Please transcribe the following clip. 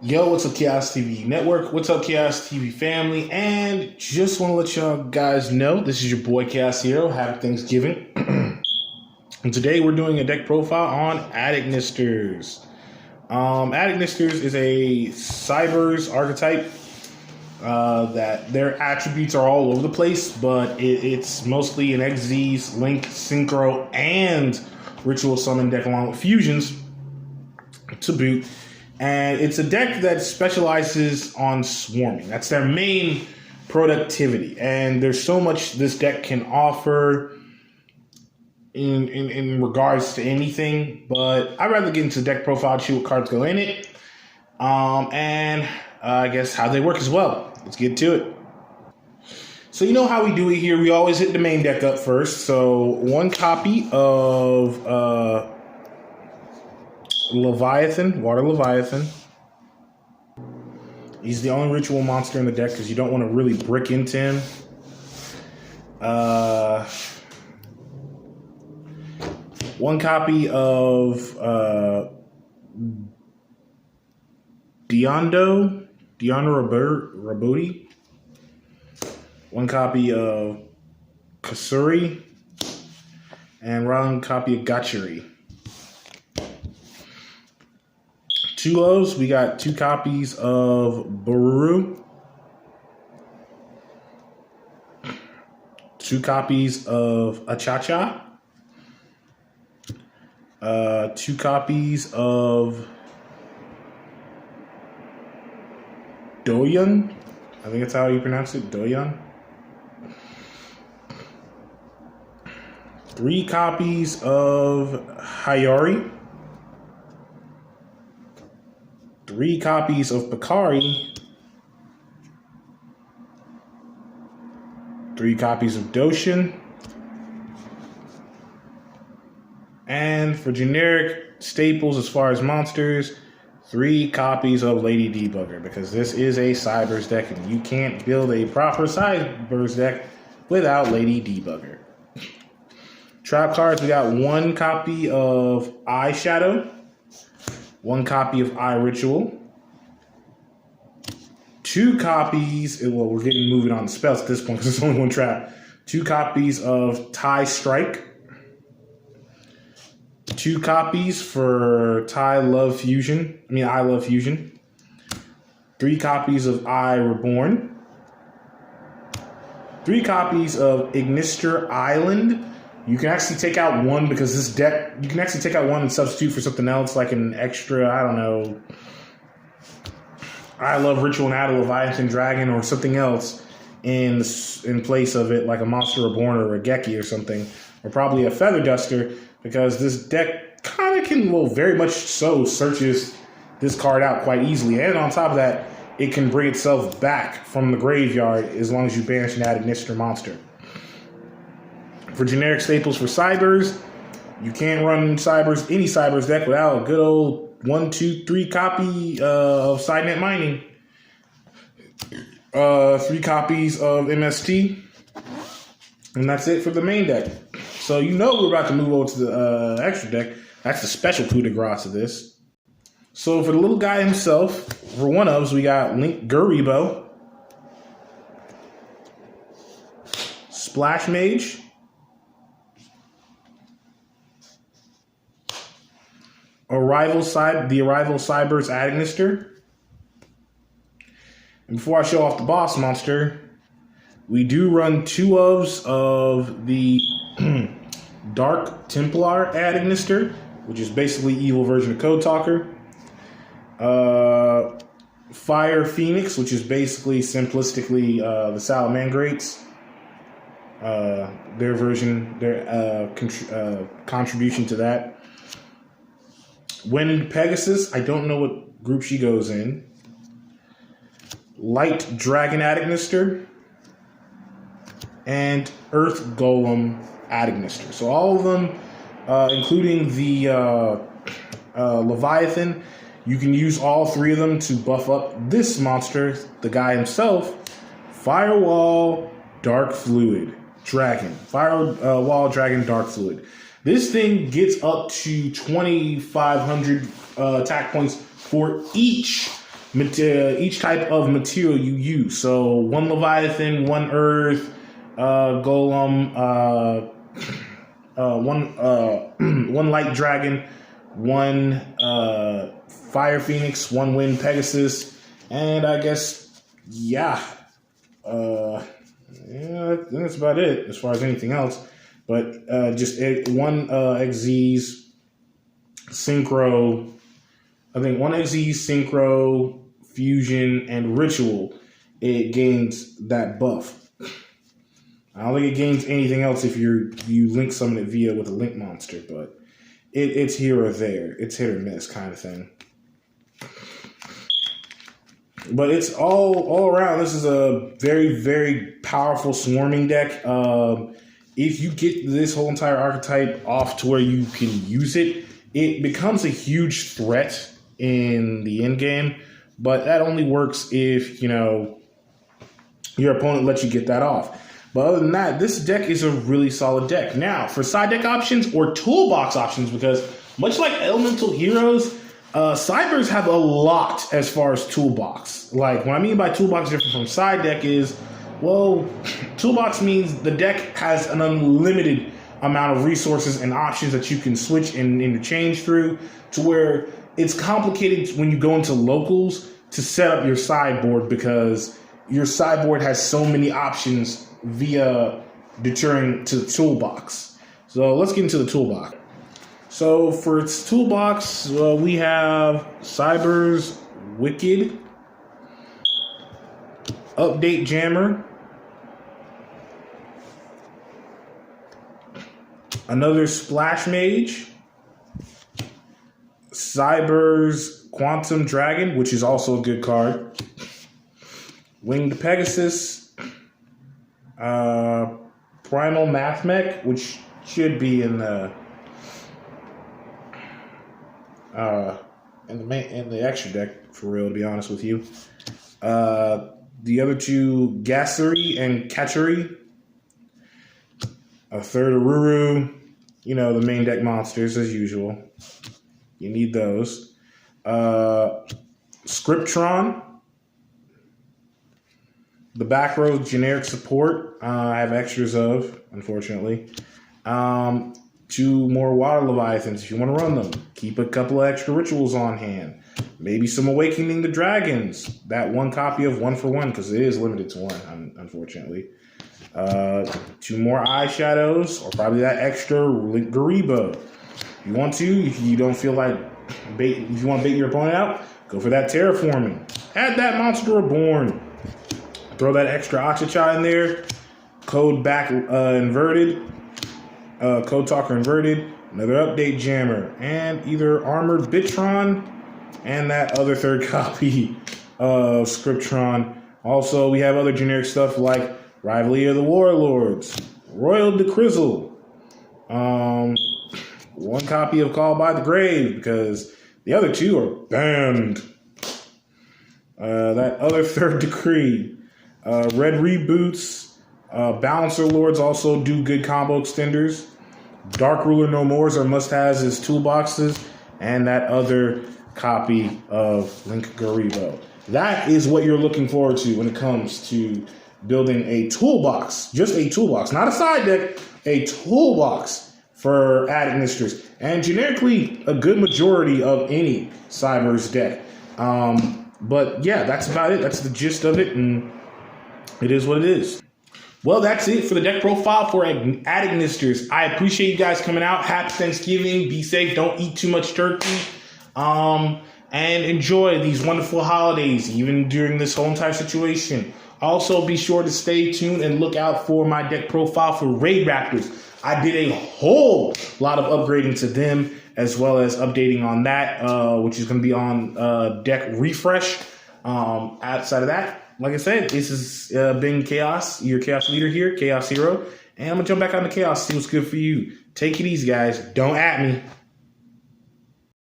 Yo, what's up, Chaos TV Network? What's up, Chaos TV family? And just want to let y'all guys know this is your boy Chaos Hero. Happy Thanksgiving. And today we're doing a deck profile on Adignisters. Adignisters is a Cybers archetype that their attributes are all over the place, but it's mostly an Xyz, Link, Synchro, and Ritual Summon deck along with Fusions to boot. And it's a deck that specializes on swarming. That's their main productivity. And there's so much this deck can offer in regards to anything. But I'd rather get into the deck profile, see what cards go in it. And I guess how they work as well. Let's get to it. So you know how we do it here. We always hit the main deck up first. So one copy of Leviathan, Water Leviathan. He's the only ritual monster in the deck because you don't want to really brick into him. One copy of Diondo Rabodi. One copy of Kasuri. And one copy of Gachari. Two O's, we got two copies of Baruru, two copies of Achacha, two copies of Doyan, I think that's how you pronounce it, Doyan. Three copies of Hayari. Three copies of Bakari, three copies of Doshin, and for generic staples as far as monsters, three copies of Lady Debugger, because this is a Cybers deck and you can't build a proper Cybers deck without Lady Debugger. Trap cards, we got one copy of Eyeshadow, one copy of Eye Ritual, two copies, well, we're moving on to spells at this point because there's only one trap. Two copies of Tai Strike, two copies for I Love Fusion, three copies of Eye Reborn, three copies of Ignister Island. You can actually take out one because this deck, you can actually take out one and substitute for something else, like an extra, I don't know, I Love Ritual and add a Leviathan Dragon or something else in place of it, like a Monster Reborn or a Geki or something, or probably a Feather Duster, because this deck kind of can, well, very much so, searches this card out quite easily. And on top of that, it can bring itself back from the graveyard as long as you banish and add an Ignister monster. For generic staples for Cybers, you can't run any Cybers deck without a good old 1, 2, 3 copy of Sidenet Mining, three copies of MST, and that's it for the main deck. So you know we're about to move over to the extra deck. That's the special coup de grace of this. So for the little guy himself, for one of us, we got Link Garibo, Splash Mage, the Arrival Cybers Adnister. And before I show off the boss monster, we do run two of the Dark Templar Adnister, which is basically evil version of Code Talker. Fire Phoenix, which is basically simplistically the Salamangrates. Their version, their contribution to that. Wind Pegasus, I don't know what group she goes in. Light Dragon Adnister. And Earth Golem Adnister. So all of them, including the Leviathan, you can use all three of them to buff up this monster, the guy himself. Firewall Dark Fluid Dragon. Firewall Dragon Dark Fluid. This thing gets up to 2,500 attack points for each each type of material you use. So one Leviathan, one Earth, Golem, one Light Dragon, one Fire Phoenix, one Wind Pegasus, and I guess that's about it as far as anything else. But just one Xyz Synchro. I think one Xyz Synchro, Fusion, and Ritual. It gains that buff. I don't think it gains anything else if you link summon it via with a link monster, but it's here or there. It's hit or miss kind of thing. But it's all around. This is a very, very powerful swarming deck. If you get this whole entire archetype off to where you can use it, it becomes a huge threat in the end game. But that only works if, your opponent lets you get that off. But other than that, this deck is a really solid deck. Now, for side deck options or toolbox options, because much like Elemental Heroes, Cybers have a lot as far as toolbox. Like, what I mean by toolbox different from side deck is, well, toolbox means the deck has an unlimited amount of resources and options that you can switch and interchange through, to where it's complicated when you go into locals to set up your sideboard, because your sideboard has so many options via deterring to the toolbox. So let's get into the toolbox. So for its toolbox, we have Cybers Wicked, Update Jammer, another Splash Mage, Cybers Quantum Dragon, which is also a good card, Winged Pegasus, Primal Mathmech, which should be in the extra deck, for real, to be honest with you. The other two, Gassery and Catchery. A third Aruru. The main deck monsters as usual. You need those. Scriptron. The back row generic support. I have extras of, unfortunately. 2 more Water Leviathans if you want to run them. Keep a couple of extra rituals on hand. Maybe some Awakening the Dragons. That 1 copy of 1 for 1, because it is limited to 1, unfortunately. 2 more Eyeshadows, or probably that extra Garibo. If you want to, if you don't feel like if you want to bait your opponent out, go for that Terraforming. Add that Monster Reborn. Throw that extra Achacha in there. Code back inverted. Code Talker inverted. Another Update Jammer. And either Armored Bitron and that other third copy of Scriptron. Also, we have other generic stuff like Rivalry of the Warlords, Royal Decryzzle, 1 copy of Call by the Grave, because the other 2 are banned. That other third decree, Red Reboots, Balancer Lords also do good combo extenders. Dark Ruler No Mores are must-haves as toolboxes, and that other copy of Link Garibo. That is what you're looking forward to when it comes to building a toolbox. Just a toolbox, not a side deck, a toolbox for Attic Mistress. And generically, a good majority of any Cybers deck. But yeah, that's about it. That's the gist of it, and it is what it is. Well, that's it for the deck profile for Attic Mistress. I appreciate you guys coming out. Happy Thanksgiving. Be safe. Don't eat too much turkey. And enjoy these wonderful holidays, even during this whole entire situation. Also, be sure to stay tuned and look out for my deck profile for Raid Raptors. I did a whole lot of upgrading to them, as well as updating on that, which is going to be on Deck Refresh. Outside of that, like I said, this has been Chaos, your Chaos leader here, Chaos Hero. And I'm going to jump back on the Chaos, see what's good for you. Take it easy, guys. Don't at me.